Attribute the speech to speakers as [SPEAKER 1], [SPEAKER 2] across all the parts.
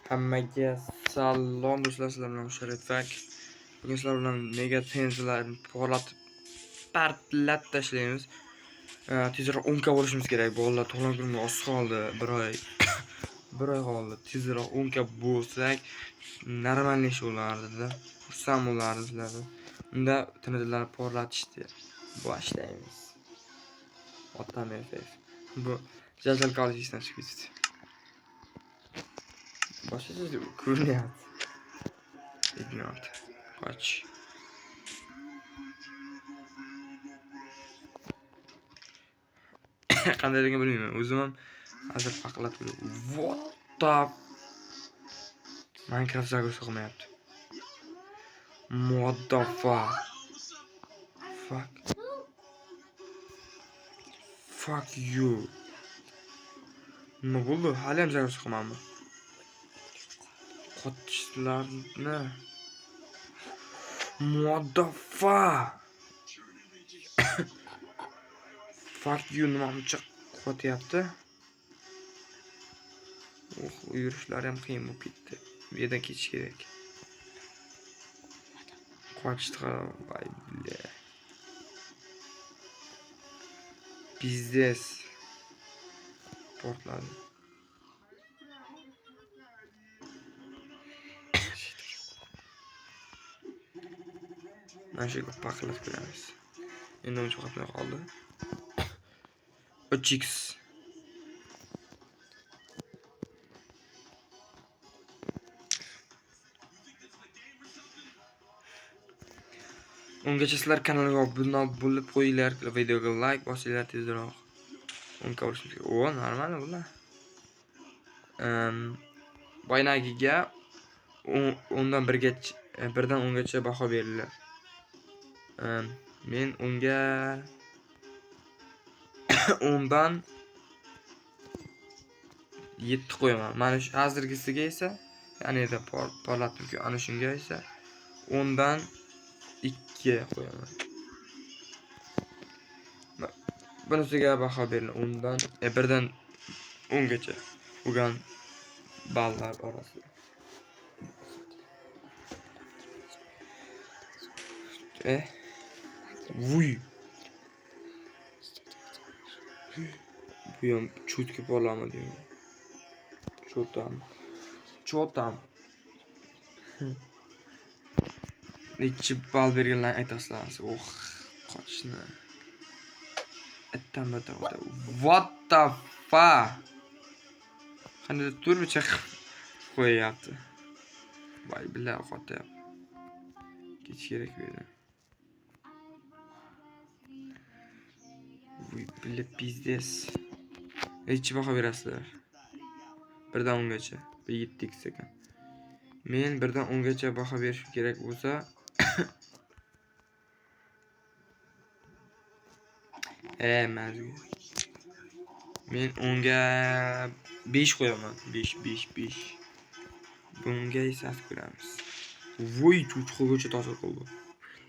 [SPEAKER 1] Hammaga salom do'stlar, sizlar bilan Sharifak. Bugun sizlar bilan mega tenzilarni porlatib partlat tashlaymiz. Tezroq 10 ka bo'lishimiz kerak. Bolalar to'g'on kunga oz qoldi, 1 oy. 1 oy qoldi. Tezroq 10 ka bo'lsak, normalniy bo'lardi-da. Xursand bo'lardim sizlarni. Unda tenzilarni porlatishdi. Boshlaymiz. Otam FF. Bu jajal qolishdan chiqib ketdi. Başlayacağız kuruluyat. Ignore. Kaç. Qandayligini bilmayman. O'zim ham hozir faqat what the Minecraft zago'si qilmayapti. What the fuck you. Nima bo'ldi? Hali ham zago'si qilmayapman. Qochishlarni. What the fuck you, nima uncha qo'tyapti? Yurishlari ham qiyin bo'lib ketdi. Bu yerdan ketish kerak. Qochdi, voy bile. Biznes portladi. Mana shu paqilib ko'ramiz. Endi uncha qotmay qoldi. 3x. Ungacha sizlar kanalga obuna bo'lib qo'yinglar, videoga like bosinglar tezroq. 10 ka bo'lishimiz kerak. O, normal bular. Boynagiga 10 dan 10 gacha baho beringlar. Men unga 10 dan 7 qo'yaman. Mana shu hozirgisiga esa, ya'ni da porlatdim-ku, ana shunga esa 10 dan 2 qo'yaman. Bunisiga baho beringlar. 10 dan 1 dan 10 gacha bo'lgan ballar orasida. Vuy. Bu ham chutki bo'lami deyman. Cho'tam. Nechi bal berganlarni aytasizlar. Qochishni. Attam bata. What the fuck? Qanday turbicha qo'yapti. Voy billahi qotyapti. Ketish kerak bu yerdan. Voy billahi biznes. Nechi baho berasizlar? 1 dan 10 gacha. 7x ekan. Men 1 dan 10 gacha baho berishim kerak bo'lsa, mazgi. Men unga 5 qo'yaman. 5. Bunga esa ko'ramiz. Voy, chuchqagacha ta'sir qildi.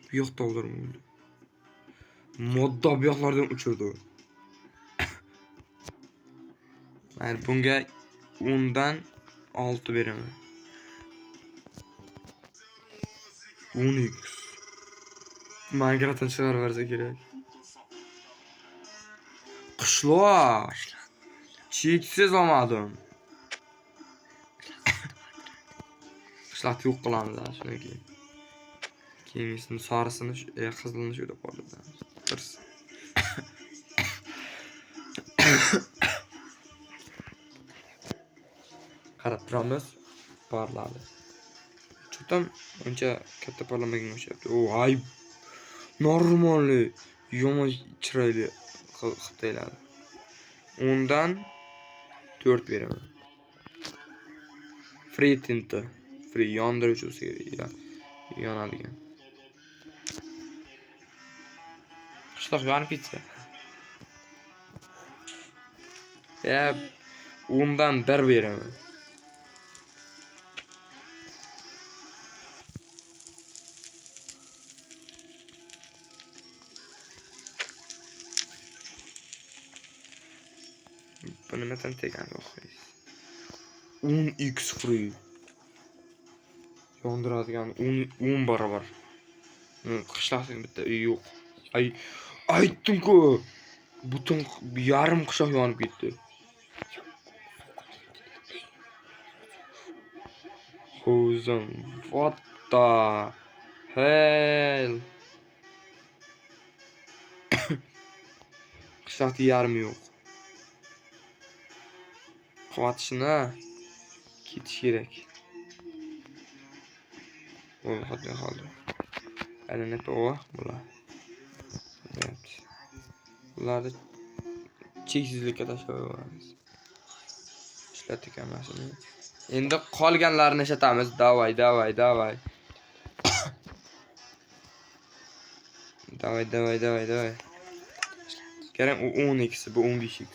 [SPEAKER 1] Bu yoqda oldirmaydi. Modda bu yoqlardan uchirdi. Men bunga 10 dan 6 beraman. 10x. Minecraft'dan chiqarib bersa kerak. Qushlar. Cheksiz olmadim. Qishloqni yo'q qilamiz shundan keyin. Keyin sorisini, qizilini shu deb qo'yamiz. Qarab turamiz. Parladi. Chutam uncha katta parlamagan o'xshabdi. Ay. Normalni yomon chiroyli qilib 10 dan 4 beraman. Free tinta. Free yondiruvchi kerak. Yonadigan. Qishloq yonib ketsa. 10 dan 1 beraman. Buni metan tekan o'qiysiz. 10x free. yondiradigan 10 barobar. Qishloqning bitta uyi yo'q. Aytdim-ku. Butun yarim qishloq yonib ketdi. O'zim, what the hell? Qishloqda yarmi yo'q. Quvvatishni ketish kerak. Hadi hadi. Ana nima o bular? Bularni cheksizlikka tashlab yuboramiz. Ishlatdik hammasini. Endi qolganlarini ishlatamiz. Davay. Davay. Kerak u 12si, bu 15x.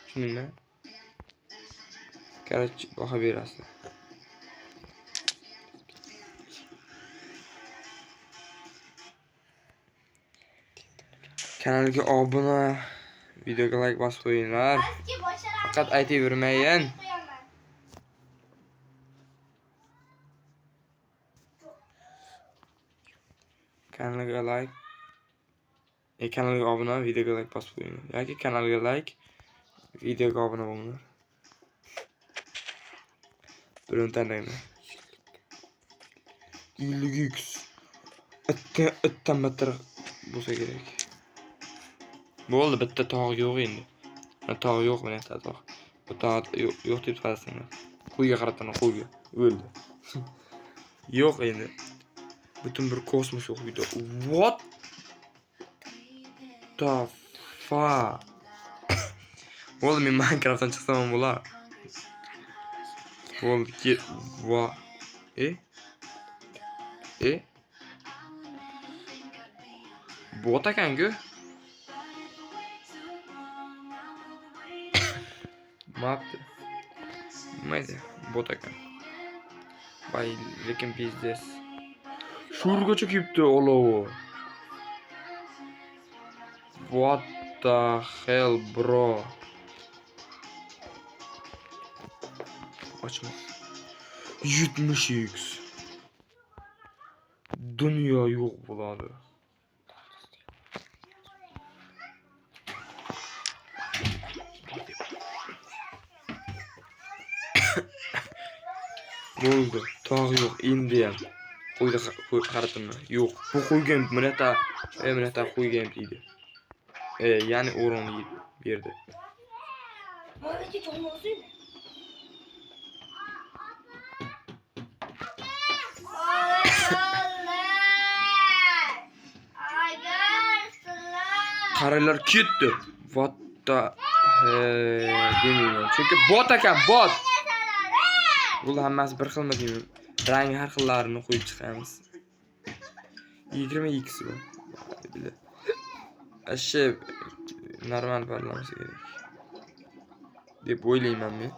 [SPEAKER 1] Tushundingmi? Короче, baho berasizlar. Kanalga obuna, videoga like bosib qo'yinglar. Faqat aytavermayin. Kanalga like, kanalga obuna, videoga like bosib qo'yinglar. Yoki kanalga like, videoga obuna bo'linglar. Birini tanlayman. 50x. Ittan battar bo'lsa kerak. Bo'ldi, bitta tog' yo'q endi. Tog' yo'q, mana bitta tog'. Bu tog' yo'q deb qarasanglar. Qo'yga qaratdan qo'yga o'ldi. Yo'q endi. Butun bir kosmos yo'q uyda. What the fuck? Bo'ldi, men Minecraftdan chiqsam bo'lar. Bo'ldi, ket. Va. Bot ekan-ku. Mapti. Mayda, bot ekan. Vay, lekin bizdes. Shurgacha kepti olovi. What the hell, bro? Ochma. 70x. Dunyo yo'q bo'ladi. Bo'ldi, tog' yo'q, endi ham. Qo'yda qaratimni. Yo'q. Bu qo'ygan minata, minata qo'ygan deydi. Ya'ni o'rin berdi. Qaralar ketdi. What the demayman. Chunki bot ekan, bot. Bular hammasi bir xilmi deyman. Rangi har xillarini qo'yib chiqamiz. 20x bu. Ashe normal parlamish kerak deb o'ylayman men.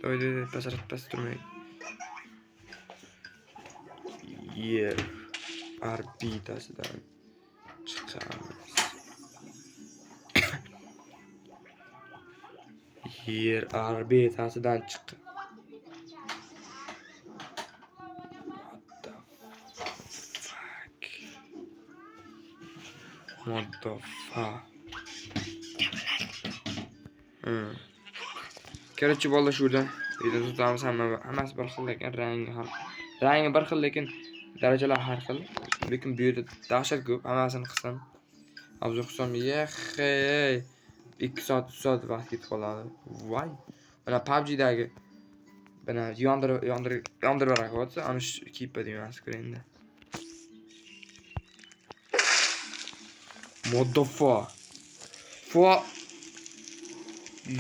[SPEAKER 1] Oyda pasrat turmay. Yer orbitasidan chiqamiz. Yer orbitasidan chiqib. What the fuck? Короче, bolalar shu yerdan video tutamiz, hammasi bir xil lekin rangi bir xil lekin darajalar har xil. Lekin bu yerda dahshat ko'p, hammasini qilsam, obzor qilsam, 2 soat, 3 soat vaqt ketib qoladi. Voy. Mana PUBG'dagi bana yondirib rakotsa, ana shu kipa deyman endi. Motherfucker.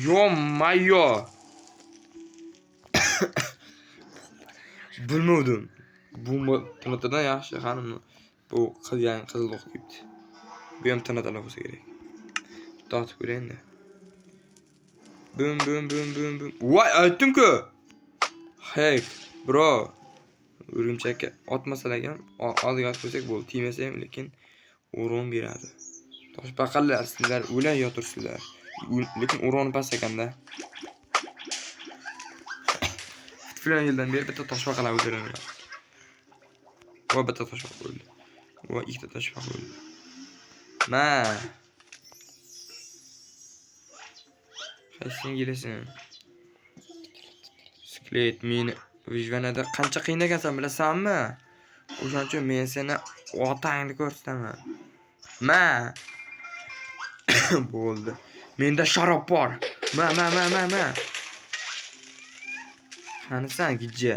[SPEAKER 1] Yo-mayo. Bilmadim. Bu tanadan yaxshi xanimni. Bu qilgan qizaloq ketdi. Bu ham tanadan bo'lsa kerak. Tortib ko'raylik. Bum. Voy, aytdim-ku. Hey, bro. O'rimchakka otmasalar ham oldiga otib qo'ysak bo'ldi. Tiymasa ham lekin o'rin beradi. Toshbaqalar sizlar o'lan yotirsizlar. Lekin o'roni past ekanda. falan yildan beri bitta toshbaqalar o'ldiraman. Va bitta toshbaqa o'ldi. Va ikkita toshbaqa o'ldi. Ma. Qaysin gelesin? Sklet meni vijvanada qancha qiynagansan bilasanmi? O'shaning uchun men seni otangni ko'rsataman. Ma. Bo'ldi. Menda sharob bor. Ma. Qanisan gijja?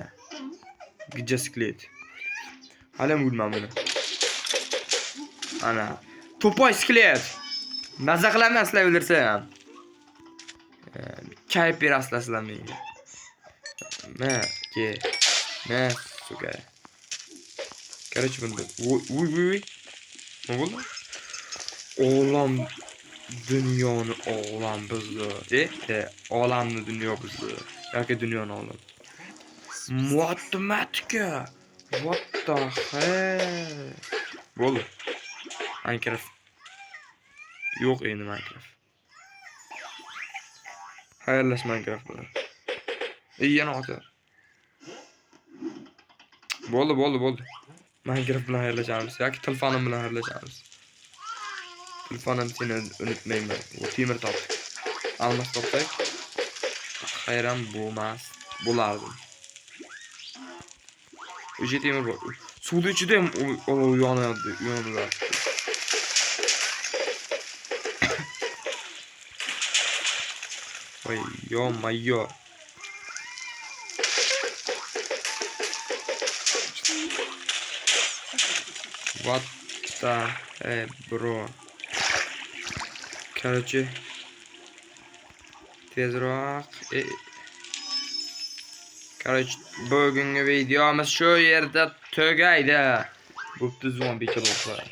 [SPEAKER 1] Gijja sklet. Halim o'lmam buni. Ana. To'poy sklet. Maza qilaman o'ldirsam. Kayf berasizlar menga. Ma, suka. Короче, bunda. Uy. Ne oldu? Olam dünyoni olam bizdi. Olamni dunyo bizdi. Yoki dunyoni olam. Matematika. What the hell? Bo'ldi. Minecraft. Yo'q endi Minecraft. Xayrlash Minecraft bilan. Yana ota. Bo'ldi. Minecraft bilan xayrlashamiz yoki telefonim bilan xayrlashamiz. Telefonim seni unutmayman. O temir topdik. Almas topdik. Xayram bo'lmas. Bo'lardim. O'sha temir bor. Suvni ichida ham olov yonadi. Voy, yo-mayo. What the hey bro. Короче, tezroq. Короче, bugungi videomiz shu yerda tugaydi. Bo'pti zo'mbi becholar.